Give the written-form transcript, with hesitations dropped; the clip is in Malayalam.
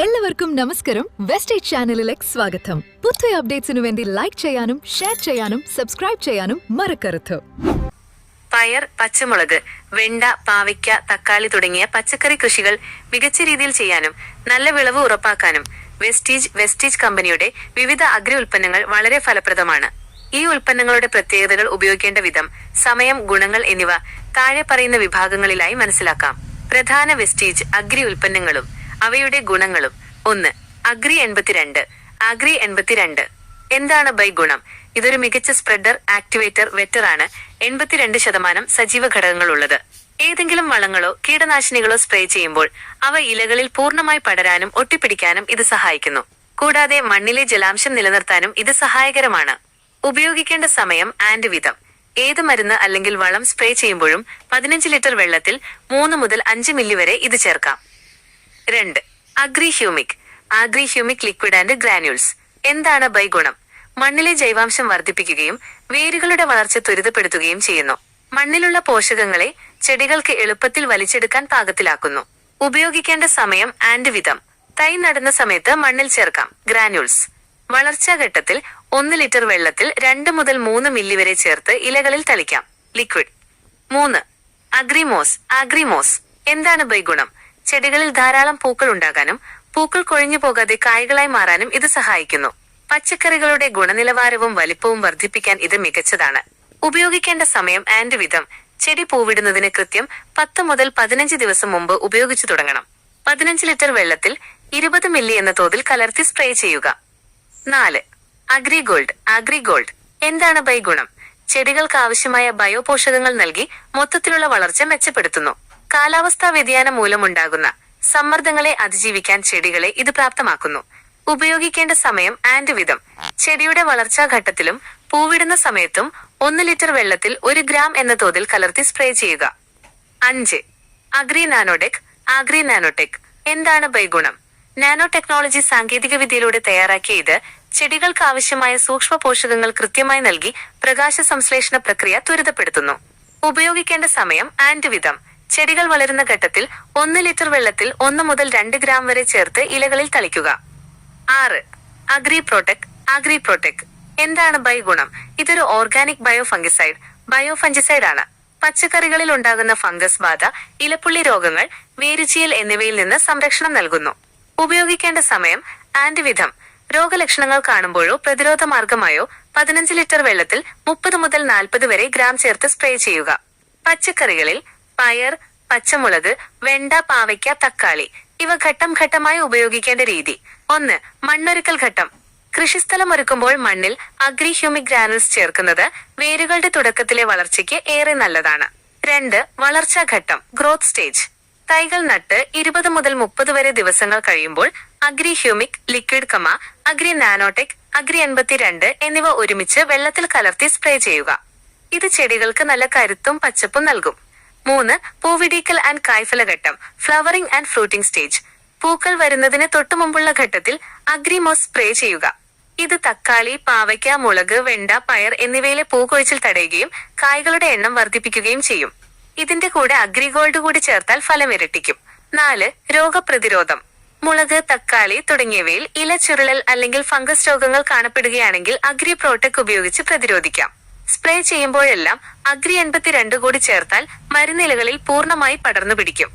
എല്ലാവർക്കും നമസ്കാരം. വെസ്റ്റേജ് ചാനലിലേക്ക് സ്വാഗതം. പുതിയ അപ്ഡേറ്റ്സിനു വേണ്ടി ലൈക്ക് ചെയ്യാനും ഷെയർ ചെയ്യാനും സബ്സ്ക്രൈബ് ചെയ്യാനും മറക്കരുത്. പയർ, പച്ചമുളക്, വെണ്ട, പാവയ്ക്ക, തക്കാളി തുടങ്ങിയ പച്ചക്കറി കൃഷികൾ മികച്ച രീതിയിൽ ചെയ്യാനും നല്ല വിളവ് ഉറപ്പാക്കാനും വെസ്റ്റേജ് കമ്പനിയുടെ വിവിധ അഗ്രി ഉൽപ്പന്നങ്ങൾ വളരെ ഫലപ്രദമാണ്. ഈ ഉൽപ്പന്നങ്ങളുടെ പ്രത്യേകതകൾ, ഉപയോഗിക്കേണ്ട വിധം, സമയം, ഗുണങ്ങൾ എന്നിവ താഴെ പറയുന്ന വിഭാഗങ്ങളിലായി മനസ്സിലാക്കാം. പ്രധാന വെസ്റ്റേജ് അഗ്രി ഉൽപ്പന്നങ്ങളും അവയുടെ ഗുണങ്ങളും. 1. അഗ്രി 82. അഗ്രി 82 എന്താണ് ബൈ ഗുണം? ഇതൊരു മികച്ച സ്പ്രെഡർ, ആക്ടിവേറ്റർ, വെറ്ററാണ്. 82% സജീവ ഘടകങ്ങളുള്ളത്. ഏതെങ്കിലും വളങ്ങളോ കീടനാശിനികളോ സ്പ്രേ ചെയ്യുമ്പോൾ അവ ഇലകളിൽ പൂർണ്ണമായി പടരാനും ഒട്ടിപ്പിടിക്കാനും ഇത് സഹായിക്കുന്നു. കൂടാതെ മണ്ണിലെ ജലാംശം നിലനിർത്താനും ഇത് സഹായകരമാണ്. ഉപയോഗിക്കേണ്ട സമയം ആൻഡ് വിധം. ഏത് മരുന്ന് അല്ലെങ്കിൽ വളം സ്പ്രേ ചെയ്യുമ്പോഴും 15 ലിറ്റർ വെള്ളത്തിൽ 3 മുതൽ 5 മില്ലി വരെ ഇത് ചേർക്കാം. 2. Agri Humic. Agri Humic liquid and granules എന്താണ് ബൈ ഗുണം? മണ്ണിലെ ജൈവാംശം വർദ്ധിപ്പിക്കുകയും വേരുകളുടെ വളർച്ച ത്വരിതപ്പെടുത്തുകയും ചെയ്യുന്നു. മണ്ണിലുള്ള പോഷകങ്ങളെ ചെടികൾക്ക് എളുപ്പത്തിൽ വലിച്ചെടുക്കാൻ പാകത്തിലാക്കുന്നു. ഉപയോഗിക്കേണ്ട സമയം ആൻഡ് വിധം. തൈ നടുന്ന സമയത്ത് മണ്ണിൽ ചേർക്കാം. ഗ്രാനുൾസ് വളർച്ചാ ഘട്ടത്തിൽ 1 ലിറ്റർ വെള്ളത്തിൽ 2 മുതൽ 3 മില്ലി വരെ ചേർത്ത് ഇലകളിൽ തളിക്കാം. ലിക്വിഡ്. 3. അഗ്രിമോസ്. അഗ്രിമോസ് എന്താണ് ബൈ ഗുണം? ചെടികളിൽ ധാരാളം പൂക്കൾ ഉണ്ടാകാനും പൂക്കൾ കൊഴിഞ്ഞു പോകാതെ കായ്കളായി മാറാനും ഇത് സഹായിക്കുന്നു. പച്ചക്കറികളുടെ ഗുണനിലവാരവും വലിപ്പവും വർദ്ധിപ്പിക്കാൻ ഇത് മികച്ചതാണ്. ഉപയോഗിക്കേണ്ട സമയം ആൻഡ് വിധം. ചെടി പൂവിടുന്നതിന് കൃത്യം 10 മുതൽ 15 ദിവസം മുമ്പ് ഉപയോഗിച്ചു തുടങ്ങണം. 15 ലിറ്റർ വെള്ളത്തിൽ 20 മില്ലി എന്ന തോതിൽ കലർത്തി സ്പ്രേ ചെയ്യുക. 4. Agri Gold. അഗ്രി ഗോൾഡ് എന്താണ് ബൈ ഗുണം? ചെടികൾക്ക് ആവശ്യമായ ബയോപോഷകങ്ങൾ നൽകി മൊത്തത്തിലുള്ള വളർച്ച മെച്ചപ്പെടുത്തുന്നു. കാലാവസ്ഥാ വ്യതിയാനം മൂലമുണ്ടാകുന്ന സമ്മർദ്ദങ്ങളെ അതിജീവിക്കാൻ ചെടികളെ ഇത് പ്രാപ്തമാക്കുന്നു. ഉപയോഗിക്കേണ്ട സമയം ആൻഡ് വിധം. ചെടിയുടെ വളർച്ചാ ഘട്ടത്തിലും പൂവിടുന്ന സമയത്തും 1 ലിറ്റർ വെള്ളത്തിൽ 1 ഗ്രാം എന്ന തോതിൽ കലർത്തി സ്പ്രേ ചെയ്യുക. 5. Agri Nanotech. അഗ്രി നാനോടെക് എന്താണ് ബൈ ഗുണം? നാനോ ടെക്നോളജി സാങ്കേതിക വിദ്യയിലൂടെ തയ്യാറാക്കിയ ഇത് ചെടികൾക്ക് ആവശ്യമായ സൂക്ഷ്മ പോഷകങ്ങൾ കൃത്യമായി നൽകി പ്രകാശ സംശ്ലേഷണ പ്രക്രിയ ത്വരിതപ്പെടുത്തുന്നു. ഉപയോഗിക്കേണ്ട സമയം ആൻഡ് വിധം. ചെടികൾ വളരുന്ന ഘട്ടത്തിൽ 1 ലിറ്റർ വെള്ളത്തിൽ 1 മുതൽ 2 ഗ്രാം വരെ ചേർത്ത് ഇലകളിൽ തളിക്കുക. 6. അഗ്രി പ്രോടെക്. അഗ്രി പ്രോടെക് എന്താണ് ബൈ ഗുണം? ഇതൊരു ഓർഗാനിക് ബയോഫംഗിസൈഡ് ആണ്. പച്ചക്കറികളിൽ ഉണ്ടാകുന്ന ഫംഗസ് ബാധ, ഇലപ്പുള്ളി രോഗങ്ങൾ, വേരുചീയൽ എന്നിവയിൽ നിന്ന് സംരക്ഷണം നൽകുന്നു. ഉപയോഗിക്കേണ്ട സമയം ആൻഡ് വിധം. രോഗലക്ഷണങ്ങൾ കാണുമ്പോഴോ പ്രതിരോധ മാർഗമായോ 15 ലിറ്റർ വെള്ളത്തിൽ 30 മുതൽ 40 വരെ ഗ്രാം ചേർത്ത് സ്പ്രേ ചെയ്യുക. പച്ചക്കറികളിൽ പയർ, പച്ചമുളക്, വെണ്ട, പാവയ്ക്ക, തക്കാളി ഇവ ഘട്ടം ഘട്ടമായി ഉപയോഗിക്കേണ്ട രീതി. 1. മണ്ണൊരുക്കൽ ഘട്ടം. കൃഷിസ്ഥലം ഒരുക്കുമ്പോൾ മണ്ണിൽ അഗ്രി ഹ്യൂമിക് ഗ്രാനുൾസ് ചേർക്കുന്നത് വേരുകളുടെ തുടക്കത്തിലെ വളർച്ചയ്ക്ക് ഏറെ നല്ലതാണ്. 2. വളർച്ചാ ഘട്ടം. Growth stage. തൈകൾ നട്ട് 20 മുതൽ 30 വരെ ദിവസങ്ങൾ കഴിയുമ്പോൾ Agri Humic liquid, Agri Nanotech, Agri 82 എന്നിവ ഒരുമിച്ച് വെള്ളത്തിൽ കലർത്തി സ്പ്രേ ചെയ്യുക. ഇത് ചെടികൾക്ക് നല്ല കരുത്തും പച്ചപ്പും നൽകും. 3. പൂവിടിക്കൽ ആൻഡ് കായ്ഫലഘട്ടം. Flowering and fruiting stage. പൂക്കൾ വരുന്നതിന് തൊട്ടുമുമ്പുള്ള ഘട്ടത്തിൽ അഗ്രിമോസ് സ്പ്രേ ചെയ്യുക. ഇത് തക്കാളി, പാവയ്ക്ക, മുളക്, വെണ്ട, പയർ എന്നിവയിലെ പൂക്കൊഴിച്ചിൽ തടയുകയും കായ്കളുടെ എണ്ണം വർദ്ധിപ്പിക്കുകയും ചെയ്യും. ഇതിന്റെ കൂടെ അഗ്രി ഗോൾഡ് കൂടി ചേർത്താൽ ഫലം ഇരട്ടിക്കും. 4. രോഗപ്രതിരോധം. മുളക്, തക്കാളി തുടങ്ങിയവയിൽ ഇല ചുരുളൽ അല്ലെങ്കിൽ ഫംഗസ് രോഗങ്ങൾ കാണപ്പെടുകയാണെങ്കിൽ അഗ്രി പ്രോടെക് ഉപയോഗിച്ച് പ്രതിരോധിക്കാം. സ്പ്രേ ചെയ്യുമ്പോഴെല്ലാം അഗ്രി 82 കൂടി ചേർത്താൽ മരുന്നിലകളിൽ പൂർണ്ണമായി പടർന്നു പിടിക്കും.